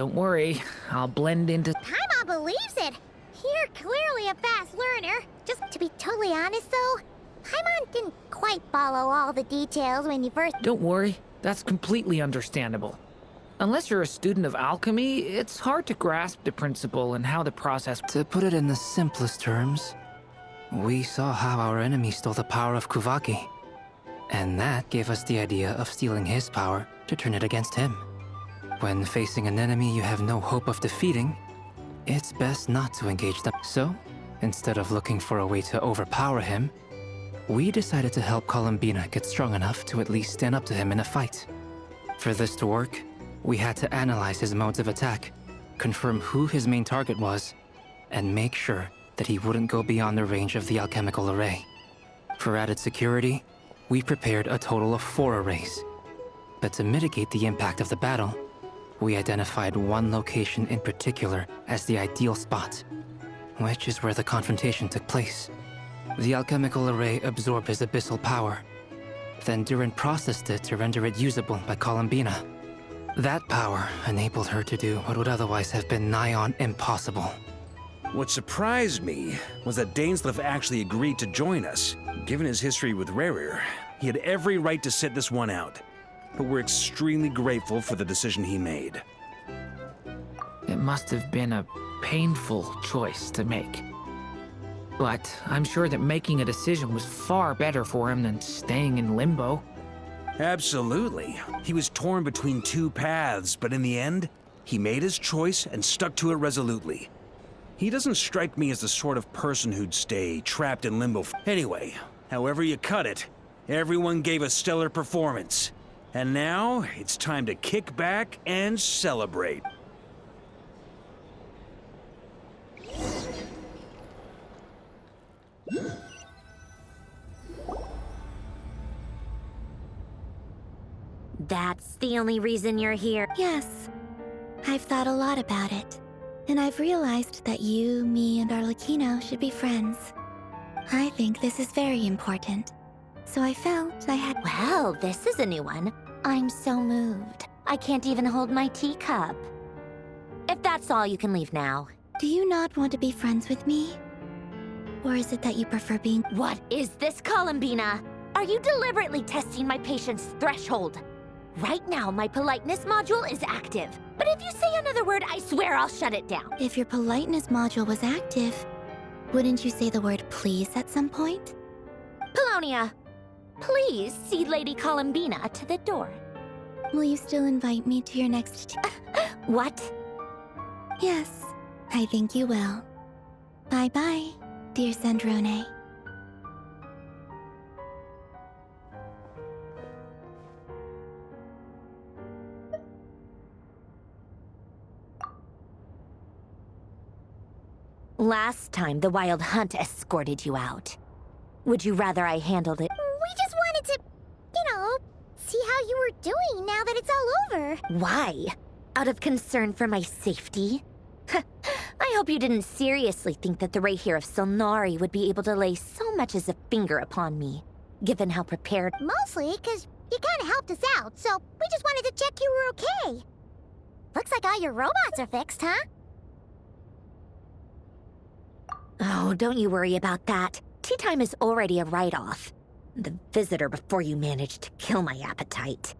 Don't worry, I'll blend into... Paimon believes it! You're clearly a fast learner. Just to be totally honest, though, Paimon didn't quite follow all the details when you first... Don't worry, that's completely understandable. Unless you're a student of alchemy, it's hard to grasp the principle and how the process... To put it in the simplest terms, we saw how our enemy stole the power of Kuvaki. And that gave us the idea of stealing his power to turn it against him. When facing an enemy you have no hope of defeating, it's best not to engage them. So, instead of looking for a way to overpower him, we decided to help Columbina get strong enough to at least stand up to him in a fight. For this to work, we had to analyze his modes of attack, confirm who his main target was, and make sure that he wouldn't go beyond the range of the alchemical array. For added security, we prepared a total of 4 arrays. But to mitigate the impact of the battle, we identified one location in particular as the ideal spot, which is where the confrontation took place. The alchemical array absorbed his abyssal power. Then Durin processed it to render it usable by Columbina. That power enabled her to do what would otherwise have been nigh on impossible. What surprised me was that Dainsleif actually agreed to join us. Given his history with Rerir, he had every right to sit this one out. But we're extremely grateful for the decision he made. It must have been a painful choice to make. But I'm sure that making a decision was far better for him than staying in limbo. Absolutely. He was torn between 2 paths, but in the end, he made his choice and stuck to it resolutely. He doesn't strike me as the sort of person who'd stay trapped in limbo. Anyway, however you cut it, everyone gave a stellar performance. And now, it's time to kick back and celebrate. That's the only reason you're here. Yes. I've thought a lot about it. And I've realized that you, me, and Arlecchino should be friends. I think this is very important. So I felt I had... Well, this is a new one. I'm so moved. I can't even hold my teacup. If that's all, you can leave now. Do you not want to be friends with me? Or is it that you prefer being... What is this, Columbina? Are you deliberately testing my patience threshold? Right now, my politeness module is active. But if you say another word, I swear I'll shut it down. If your politeness module was active, wouldn't you say the word please at some point? Paulownia, please see Lady Columbina to the door. Will you still invite me to your next... What? Yes, I think you will. Bye-bye, dear Sandrone. Last time, the Wild Hunt escorted you out. Would you rather I handled it? We just wanted to, see how you were doing now that it's all over. Why? Out of concern for my safety? I hope you didn't seriously think that the Ray here of Solnari would be able to lay so much as a finger upon me, given how prepared... Mostly because you kind of helped us out, so we just wanted to check you were okay. Looks like all your robots are fixed, huh? Oh, don't you worry about that. Tea time is already a write-off. The visitor before you managed to kill my appetite.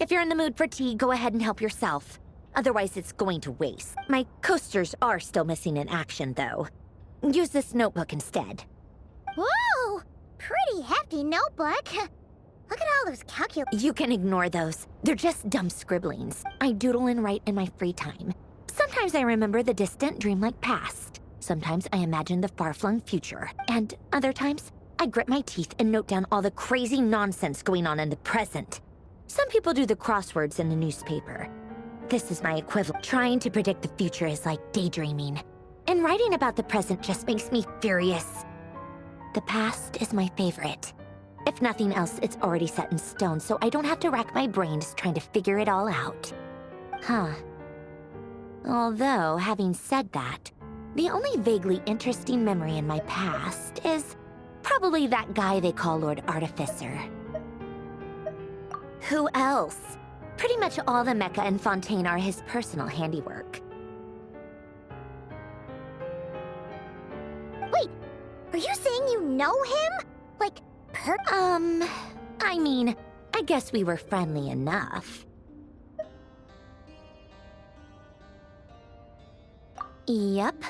If you're in the mood for tea, go ahead and help yourself. Otherwise, it's going to waste. My coasters are still missing in action, though. Use this notebook instead. Whoa! Pretty hefty notebook. Look at all those calculations. You can ignore those. They're just dumb scribblings. I doodle and write in my free time. Sometimes I remember the distant, dreamlike past. Sometimes I imagine the far-flung future. And other times, I grit my teeth and note down all the crazy nonsense going on in the present. Some people do the crosswords in the newspaper. This is my equivalent. Trying to predict the future is like daydreaming. And writing about the present just makes me furious. The past is my favorite. If nothing else, it's already set in stone, so I don't have to rack my brains trying to figure it all out. Huh. Although, having said that, the only vaguely interesting memory in my past is probably that guy they call Lord Artificer. Who else? Pretty much all the mecha in Fontaine are his personal handiwork. Wait, are you saying you know him? Like, I mean, I guess we were friendly enough. Yep.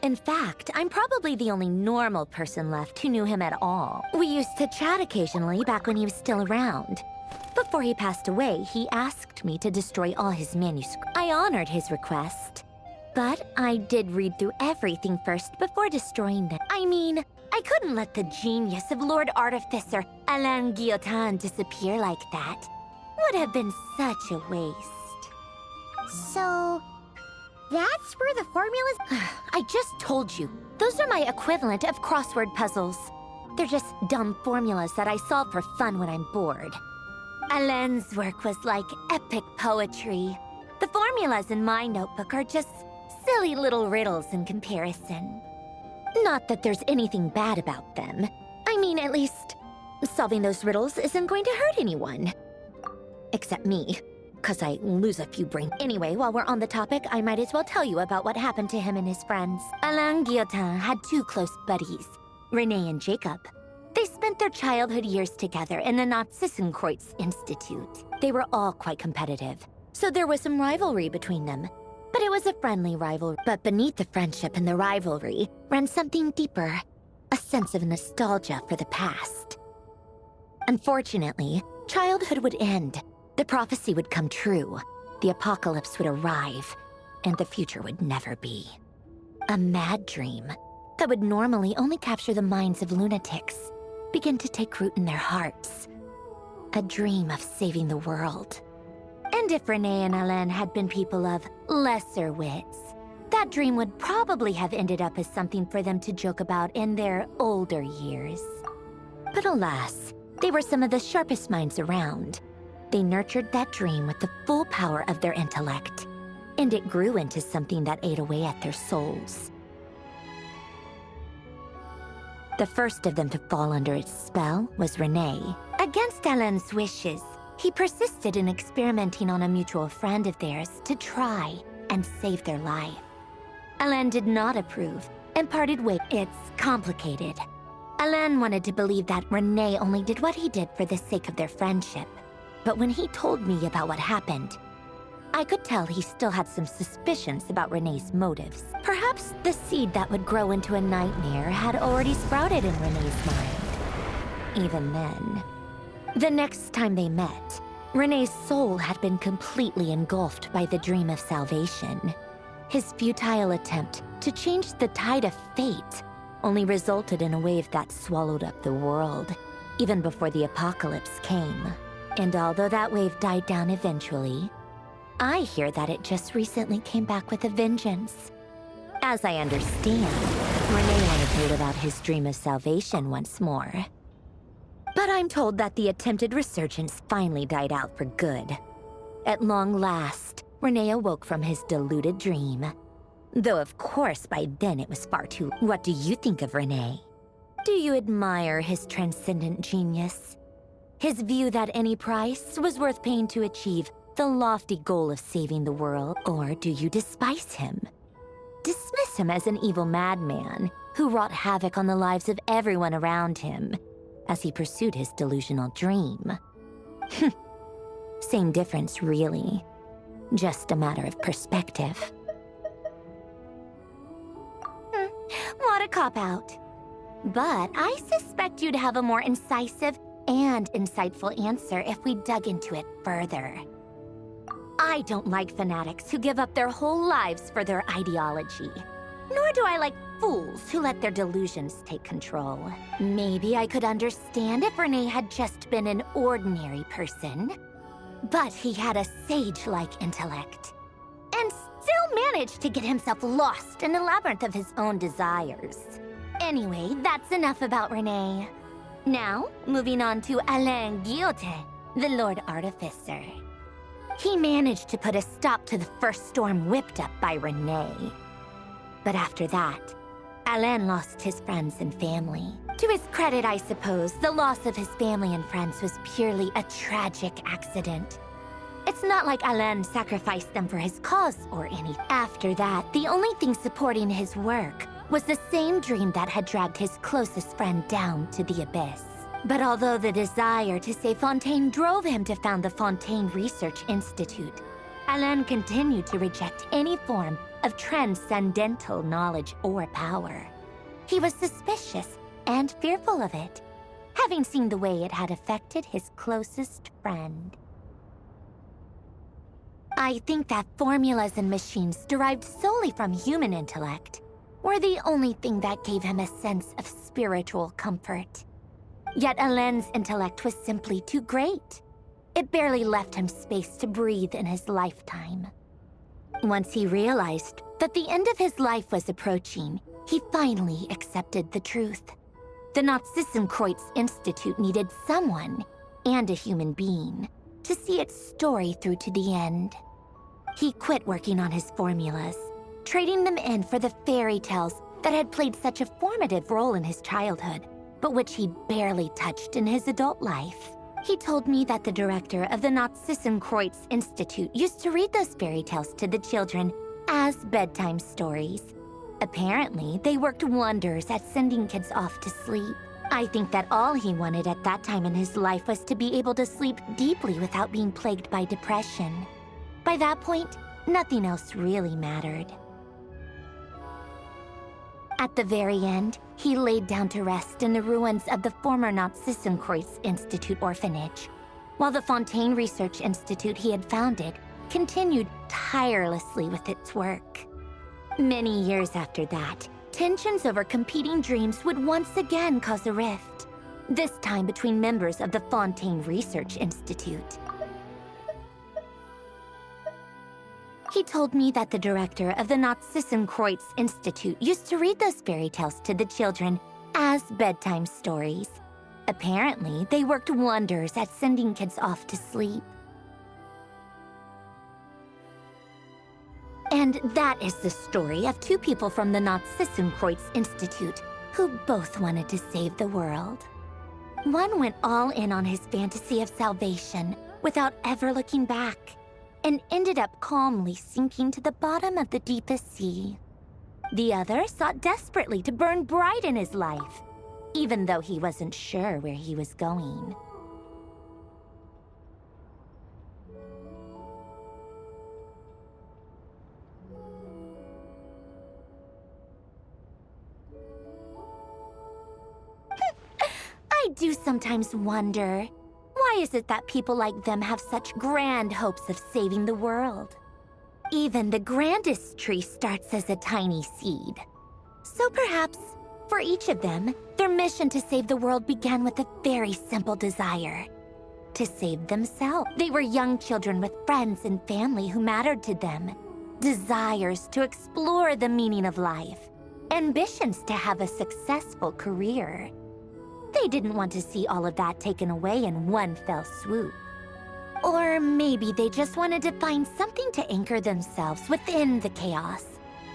In fact, I'm probably the only normal person left who knew him at all. We used to chat occasionally back when he was still around. Before he passed away, he asked me to destroy all his manuscripts. I honored his request. But I did read through everything first before destroying them. I mean, I couldn't let the genius of Lord Artificer Alain Guillotin disappear like that. Would have been such a waste. so... that's where the formulas... I just told you. Those are my equivalent of crossword puzzles. They're just dumb formulas that I solve for fun when I'm bored. Alain's work was like epic poetry. The formulas in my notebook are just silly little riddles in comparison. Not that there's anything bad about them. I mean, at least, solving those riddles isn't going to hurt anyone. Except me, because I lose a few brains. Anyway, while we're on the topic, I might as well tell you about what happened to him and his friends. Alain Guillotin had two close buddies, Renee and Jacob. They spent their childhood years together in the Narzissenkreuz Institute. They were all quite competitive, so there was some rivalry between them. But it was a friendly rivalry. But beneath the friendship and the rivalry ran something deeper, a sense of nostalgia for the past. Unfortunately, childhood would end. The prophecy would come true. The apocalypse would arrive, and the future would never be. A mad dream that would normally only capture the minds of lunatics begin to take root in their hearts. A dream of saving the world. And if Renee and Alain had been people of lesser wits, that dream would probably have ended up as something for them to joke about in their older years. But alas, they were some of the sharpest minds around. They nurtured that dream with the full power of their intellect, and it grew into something that ate away at their souls. The first of them to fall under its spell was Renee. Against Alain's wishes, he persisted in experimenting on a mutual friend of theirs to try and save their life. Alain did not approve and parted ways. It's complicated. Alain wanted to believe that Renee only did what he did for the sake of their friendship. But when he told me about what happened, I could tell he still had some suspicions about Renee's motives. Perhaps the seed that would grow into a nightmare had already sprouted in Renee's mind. Even then. The next time they met, Renee's soul had been completely engulfed by the dream of salvation. His futile attempt to change the tide of fate only resulted in a wave that swallowed up the world, even before the apocalypse came. And although that wave died down eventually, I hear that it just recently came back with a vengeance. As I understand, Renee wanted to live out his dream of salvation once more. But I'm told that the attempted resurgence finally died out for good. At long last, Renee awoke from his deluded dream. Though of course by then it was far too... What do you think of Renee? Do you admire his transcendent genius? His view that any price was worth paying to achieve the lofty goal of saving the world? Or do you despise him? Dismiss him as an evil madman who wrought havoc on the lives of everyone around him as he pursued his delusional dream? Same difference, really. Just a matter of perspective. What a cop-out. But I suspect you'd have a more incisive and insightful answer if we dug into it further. I don't like fanatics who give up their whole lives for their ideology. Nor do I like fools who let their delusions take control. Maybe I could understand if Renee had just been an ordinary person. But he had a sage-like intellect. And still managed to get himself lost in the labyrinth of his own desires. Anyway, that's enough about Renee. Now, moving on to Alain Guillotin, the Lord Artificer. He managed to put a stop to the first storm whipped up by Renee. But after that, Alain lost his friends and family. To his credit, I suppose, the loss of his family and friends was purely a tragic accident. It's not like Alain sacrificed them for his cause or anything. After that, the only thing supporting his work was the same dream that had dragged his closest friend down to the abyss. But although the desire to save Fontaine drove him to found the Fontaine Research Institute, Alain continued to reject any form of transcendental knowledge or power. He was suspicious and fearful of it, having seen the way it had affected his closest friend. I think that formulas and machines derived solely from human intellect were the only thing that gave him a sense of spiritual comfort. Yet Alain's intellect was simply too great. It barely left him space to breathe in his lifetime. Once he realized that the end of his life was approaching, he finally accepted the truth. The Nod-Krai Institute needed someone, and a human being, to see its story through to the end. He quit working on his formulas, trading them in for the fairy tales that had played such a formative role in his childhood, but which he barely touched in his adult life. He told me that the director of the Nod-Krai Institute used to read those fairy tales to the children as bedtime stories. Apparently, they worked wonders at sending kids off to sleep. I think that all he wanted at that time in his life was to be able to sleep deeply without being plagued by depression. By that point, nothing else really mattered. At the very end, he laid down to rest in the ruins of the former Nod-Krai Institute orphanage, while the Fontaine Research Institute he had founded continued tirelessly with its work. Many years after that, tensions over competing dreams would once again cause a rift, this time between members of the Fontaine Research Institute. He told me that the director of the Nod-Krai Institute used to read those fairy tales to the children as bedtime stories. Apparently, they worked wonders at sending kids off to sleep. And that is the story of two people from the Nod-Krai Institute who both wanted to save the world. One went all in on his fantasy of salvation without ever looking back, and ended up calmly sinking to the bottom of the deepest sea. The other sought desperately to burn bright in his life, even though he wasn't sure where he was going. I do sometimes wonder, why is it that people like them have such grand hopes of saving the world? Even the grandest tree starts as a tiny seed. So perhaps, for each of them, their mission to save the world began with a very simple desire: to save themselves. They were young children with friends and family who mattered to them, desires to explore the meaning of life, ambitions to have a successful career. They didn't want to see all of that taken away in one fell swoop. Or maybe they just wanted to find something to anchor themselves within the chaos,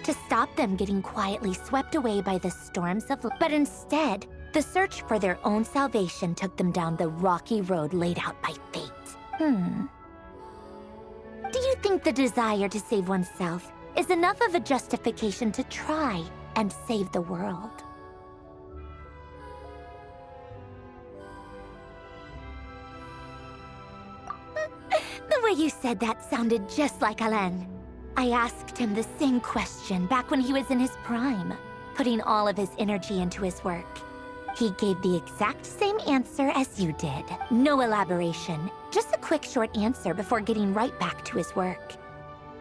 to stop them getting quietly swept away by the storms of life. But instead, the search for their own salvation took them down the rocky road laid out by fate. Do you think the desire to save oneself is enough of a justification to try and save the world? The way you said that sounded just like Alain. I asked him the same question back when he was in his prime, putting all of his energy into his work. He gave the exact same answer as you did. No elaboration, just a quick short answer before getting right back to his work.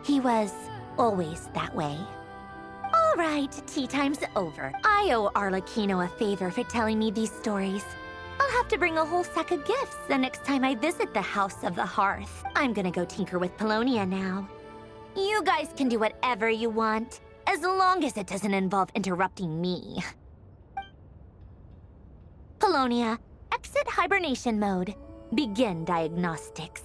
He was always that way. All right, tea time's over. I owe Arlecchino a favor for telling me these stories. I'll have to bring a whole sack of gifts the next time I visit the House of the Hearth. I'm gonna go tinker with Polonia now. You guys can do whatever you want, as long as it doesn't involve interrupting me. Polonia, exit hibernation mode. Begin diagnostics.